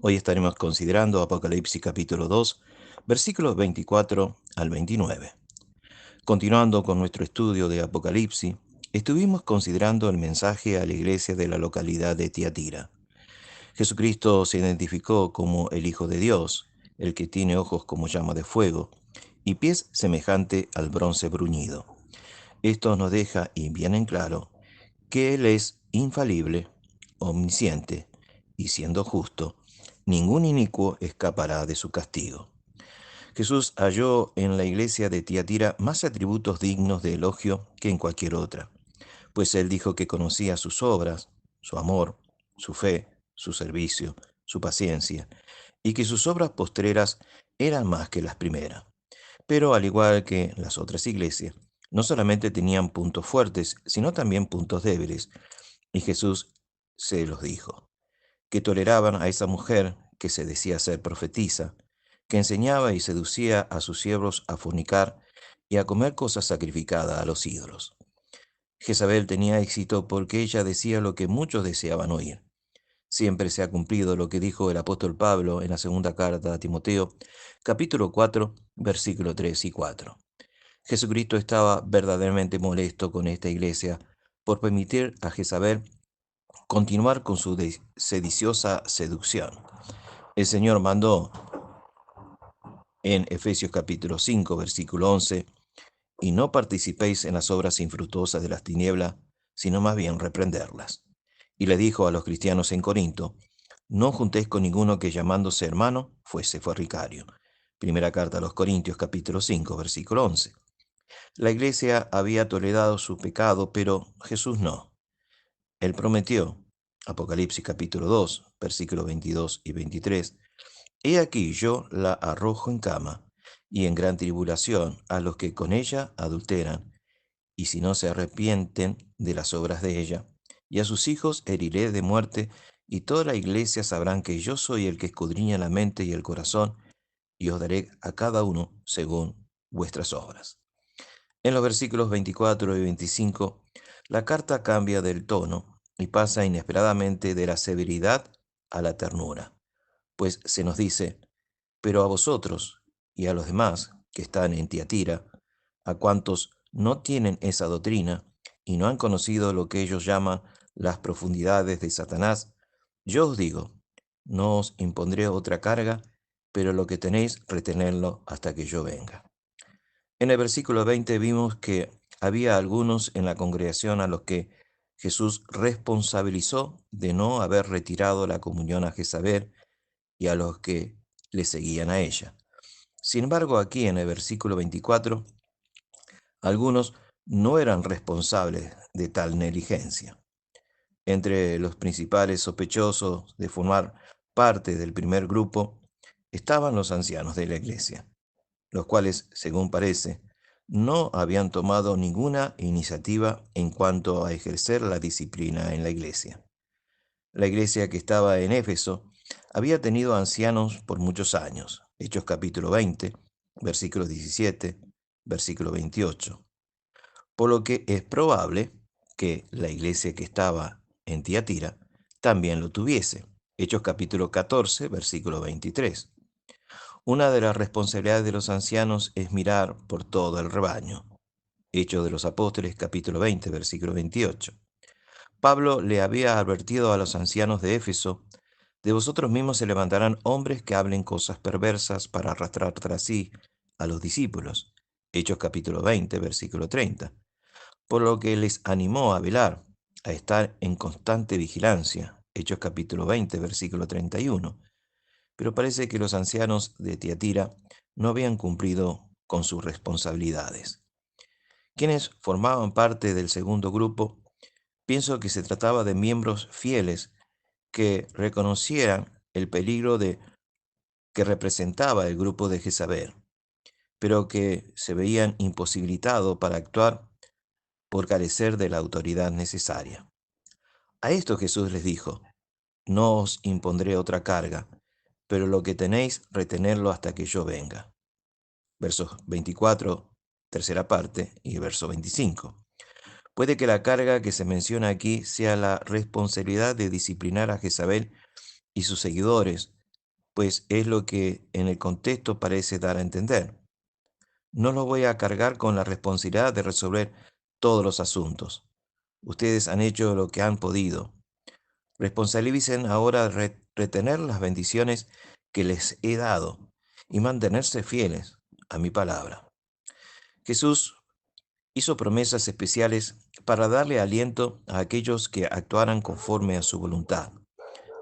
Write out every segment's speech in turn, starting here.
Hoy estaremos considerando Apocalipsis capítulo 2, versículos 24 al 29. Continuando con nuestro estudio de Apocalipsis, estuvimos considerando el mensaje a la iglesia de la localidad de Tiatira. Jesucristo se identificó como el Hijo de Dios, el que tiene ojos como llama de fuego y pies semejante al bronce bruñido. Esto nos deja y bien en claro que Él es infalible, omnisciente, y siendo justo, ningún inicuo escapará de su castigo. Jesús halló en la iglesia de Tiatira más atributos dignos de elogio que en cualquier otra, pues Él dijo que conocía sus obras, su amor, su fe, su servicio, su paciencia, y que sus obras postreras eran más que las primeras. Pero al igual que las otras iglesias, no solamente tenían puntos fuertes, sino también puntos débiles, y Jesús se los dijo, que toleraban a esa mujer que se decía ser profetisa, que enseñaba y seducía a sus siervos a fornicar y a comer cosas sacrificadas a los ídolos. Jezabel tenía éxito porque ella decía lo que muchos deseaban oír. Siempre se ha cumplido lo que dijo el apóstol Pablo en la segunda carta a Timoteo, capítulo 4, versículo 3 y 4. Jesucristo estaba verdaderamente molesto con esta iglesia por permitir a Jezabel continuar con su sediciosa seducción. El Señor mandó en Efesios capítulo 5, versículo 11, y no participéis en las obras infructuosas de las tinieblas, sino más bien reprenderlas. Y le dijo a los cristianos en Corinto, no juntéis con ninguno que llamándose hermano fuese fornicario. Primera carta a los Corintios capítulo 5, versículo 11. La iglesia había tolerado su pecado, pero Jesús no. Él prometió, Apocalipsis capítulo 2, versículos 22 y 23, he aquí yo la arrojo en cama y en gran tribulación a los que con ella adulteran, y si no se arrepienten de las obras de ella, y a sus hijos heriré de muerte, y toda la iglesia sabrán que yo soy el que escudriña la mente y el corazón, y os daré a cada uno según vuestras obras. En los versículos 24 y 25, la carta cambia del tono y pasa inesperadamente de la severidad a la ternura, pues se nos dice, pero a vosotros y a los demás que están en Tiatira, a cuantos no tienen esa doctrina y no han conocido lo que ellos llaman las profundidades de Satanás, yo os digo, no os impondré otra carga, pero lo que tenéis, retenedlo hasta que yo venga. En el versículo 20 vimos que había algunos en la congregación a los que Jesús responsabilizó de no haber retirado la comunión a Jezabel y a los que le seguían a ella. Sin embargo, aquí en el versículo 24, algunos no eran responsables de tal negligencia. Entre los principales sospechosos de formar parte del primer grupo estaban los ancianos de la iglesia, los cuales, según parece, no habían tomado ninguna iniciativa en cuanto a ejercer la disciplina en la iglesia. La iglesia que estaba en Éfeso había tenido ancianos por muchos años. Hechos capítulo 20, versículo 17, versículo 28. Por lo que es probable que la iglesia que estaba en Tiatira también lo tuviese. Hechos capítulo 14, versículo 23. Una de las responsabilidades de los ancianos es mirar por todo el rebaño. Hechos de los Apóstoles capítulo 20, versículo 28. Pablo le había advertido a los ancianos de Éfeso, de vosotros mismos se levantarán hombres que hablen cosas perversas para arrastrar tras sí a los discípulos. Hechos capítulo 20, versículo 30. Por lo que les animó a velar, a estar en constante vigilancia. Hechos capítulo 20, versículo 31. Pero parece que los ancianos de Tiatira no habían cumplido con sus responsabilidades. Quienes formaban parte del segundo grupo, pienso que se trataba de miembros fieles que reconocieran el peligro que representaba el grupo de Jezabel, pero que se veían imposibilitados para actuar por carecer de la autoridad necesaria. A esto Jesús les dijo, no os impondré otra carga, pero lo que tenéis, retenedlo hasta que yo venga. Versos 24, tercera parte, y verso 25. Puede que la carga que se menciona aquí sea la responsabilidad de disciplinar a Jezabel y sus seguidores pues es lo que en el contexto parece dar a entender. No los voy a cargar con la responsabilidad de resolver todos los asuntos. Ustedes han hecho lo que han podido. Responsabilicen ahora de retener las bendiciones que les he dado y mantenerse fieles a mi palabra. Jesús hizo promesas especiales para darle aliento a aquellos que actuaran conforme a su voluntad.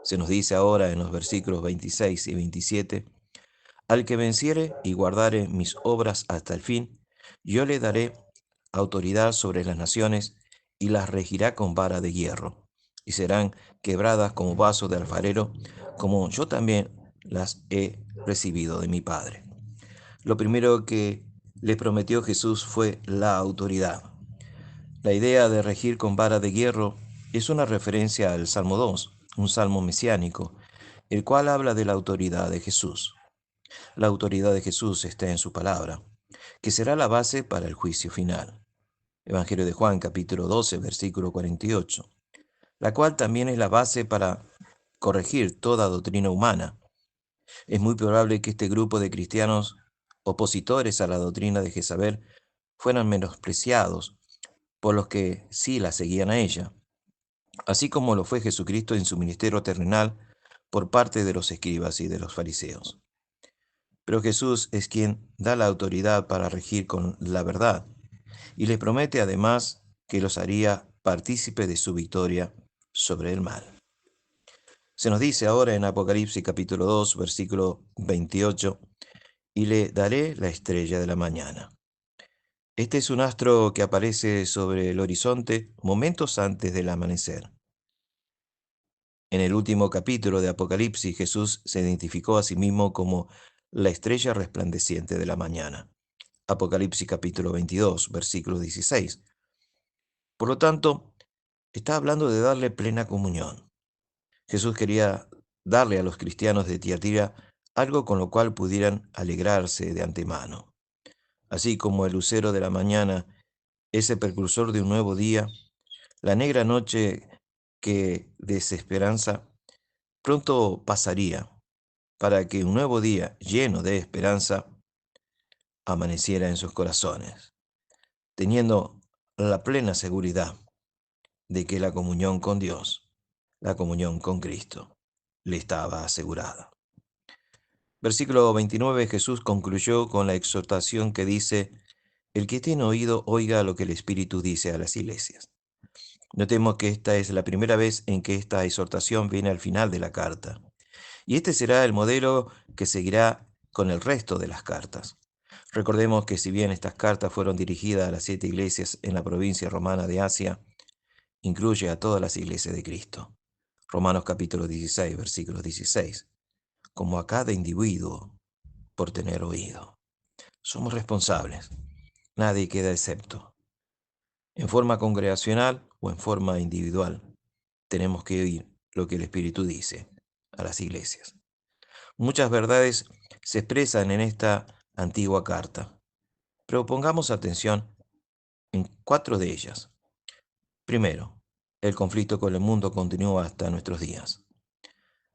Se nos dice ahora en los versículos 26 y 27, al que venciere y guardare mis obras hasta el fin, yo le daré autoridad sobre las naciones y las regirá con vara de hierro, y serán quebradas como vaso de alfarero, como yo también las he recibido de mi Padre. Lo primero que le prometió Jesús fue la autoridad. La idea de regir con vara de hierro es una referencia al Salmo 2, un salmo mesiánico, el cual habla de la autoridad de Jesús. La autoridad de Jesús está en su palabra, que será la base para el juicio final. Evangelio de Juan, capítulo 12, versículo 48, la cual también es la base para corregir toda doctrina humana. Es muy probable que este grupo de cristianos opositores a la doctrina de Jezabel fueran menospreciados por los que sí la seguían a ella, así como lo fue Jesucristo en su ministerio terrenal por parte de los escribas y de los fariseos. Pero Jesús es quien da la autoridad para regir con la verdad y le promete además que los haría partícipe de su victoria sobre el mal. Se nos dice ahora en Apocalipsis capítulo 2, versículo 28, y le daré la estrella de la mañana. Este es un astro que aparece sobre el horizonte momentos antes del amanecer. En el último capítulo de Apocalipsis, Jesús se identificó a sí mismo como la estrella resplandeciente de la mañana. Apocalipsis capítulo 22, versículo 16. Por lo tanto, está hablando de darle plena comunión. Jesús quería darle a los cristianos de Tiatira algo con lo cual pudieran alegrarse de antemano. Así como el lucero de la mañana es el precursor de un nuevo día, la negra noche que desesperanza pronto pasaría para que un nuevo día lleno de esperanza amaneciera en sus corazones, teniendo la plena seguridad de que la comunión con Dios, la comunión con Cristo, le estaba asegurada. Versículo 29, Jesús concluyó con la exhortación que dice, el que tiene oído, oiga lo que el Espíritu dice a las iglesias. Notemos que esta es la primera vez en que esta exhortación viene al final de la carta. Y este será el modelo que seguirá con el resto de las cartas. Recordemos que si bien estas cartas fueron dirigidas a las 7 iglesias en la provincia romana de Asia, incluye a todas las iglesias de Cristo. Romanos capítulo 16, versículos 16. Como a cada individuo por tener oído. Somos responsables. Nadie queda excepto. En forma congregacional o en forma individual, tenemos que oír lo que el Espíritu dice a las iglesias. Muchas verdades se expresan en esta antigua carta, pero pongamos atención en 4 de ellas. Primero, el conflicto con el mundo continúa hasta nuestros días.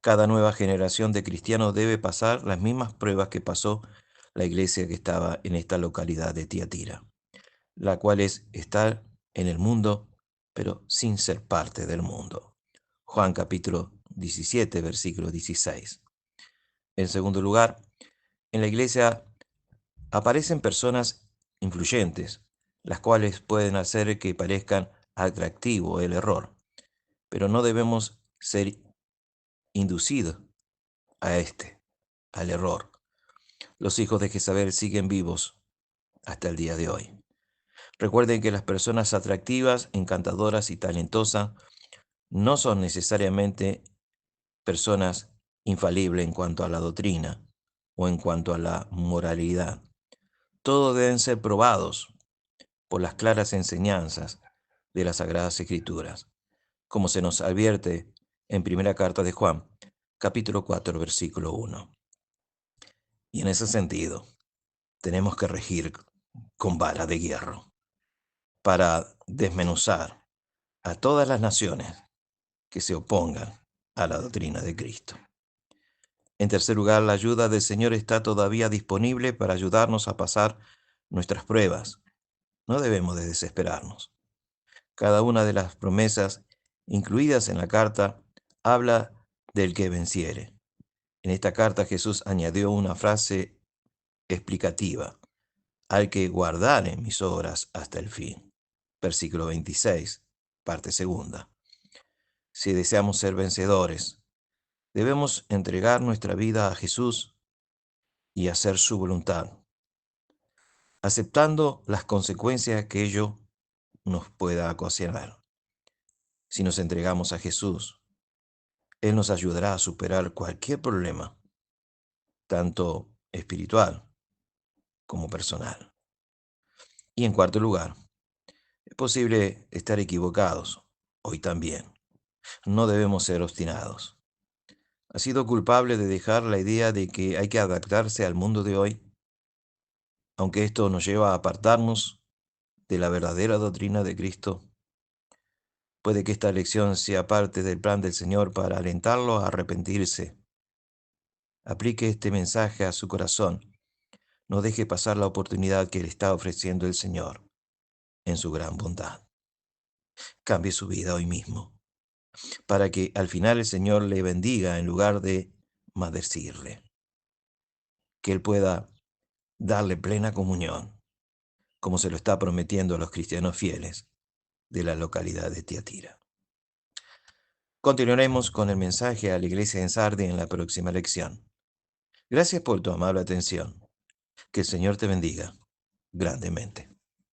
Cada nueva generación de cristianos debe pasar las mismas pruebas que pasó la iglesia que estaba en esta localidad de Tiatira, la cual es estar en el mundo, pero sin ser parte del mundo. Juan capítulo 17, versículo 16. En segundo lugar, en la iglesia aparecen personas influyentes, las cuales pueden hacer que parezcan atractivo el error, pero no debemos ser inducidos al error. Los hijos de Jezabel siguen vivos hasta el día de hoy. Recuerden que las personas atractivas, encantadoras y talentosas no son necesariamente personas infalibles en cuanto a la doctrina o en cuanto a la moralidad. Todos deben ser probados por las claras enseñanzas de las Sagradas Escrituras, como se nos advierte en primera carta de Juan, capítulo 4, versículo 1. Y en ese sentido, tenemos que regir con vara de hierro para desmenuzar a todas las naciones que se opongan a la doctrina de Cristo. En tercer lugar, la ayuda del Señor está todavía disponible para ayudarnos a pasar nuestras pruebas. No debemos de desesperarnos. Cada una de las promesas incluidas en la carta habla del que venciere. En esta carta Jesús añadió una frase explicativa: al que guardare mis obras hasta el fin. Versículo 26, parte segunda. Si deseamos ser vencedores, debemos entregar nuestra vida a Jesús y hacer su voluntad, aceptando las consecuencias que ello nos pueda ocasionar. Si nos entregamos a Jesús, Él nos ayudará a superar cualquier problema, tanto espiritual como personal. Y en cuarto lugar, es posible estar equivocados hoy también. No debemos ser obstinados. ¿Ha sido culpable de dejar la idea de que hay que adaptarse al mundo de hoy, aunque esto nos lleva a apartarnos de la verdadera doctrina de Cristo? Puede que esta lección sea parte del plan del Señor para alentarlo a arrepentirse. Aplique este mensaje a su corazón. No deje pasar la oportunidad que le está ofreciendo el Señor en su gran bondad. Cambie su vida hoy mismo, para que al final el Señor le bendiga en lugar de maldecirle, que Él pueda darle plena comunión, como se lo está prometiendo a los cristianos fieles de la localidad de Tiatira. Continuaremos con el mensaje a la iglesia en Sardi en la próxima lección. Gracias por tu amable atención. Que el Señor te bendiga grandemente.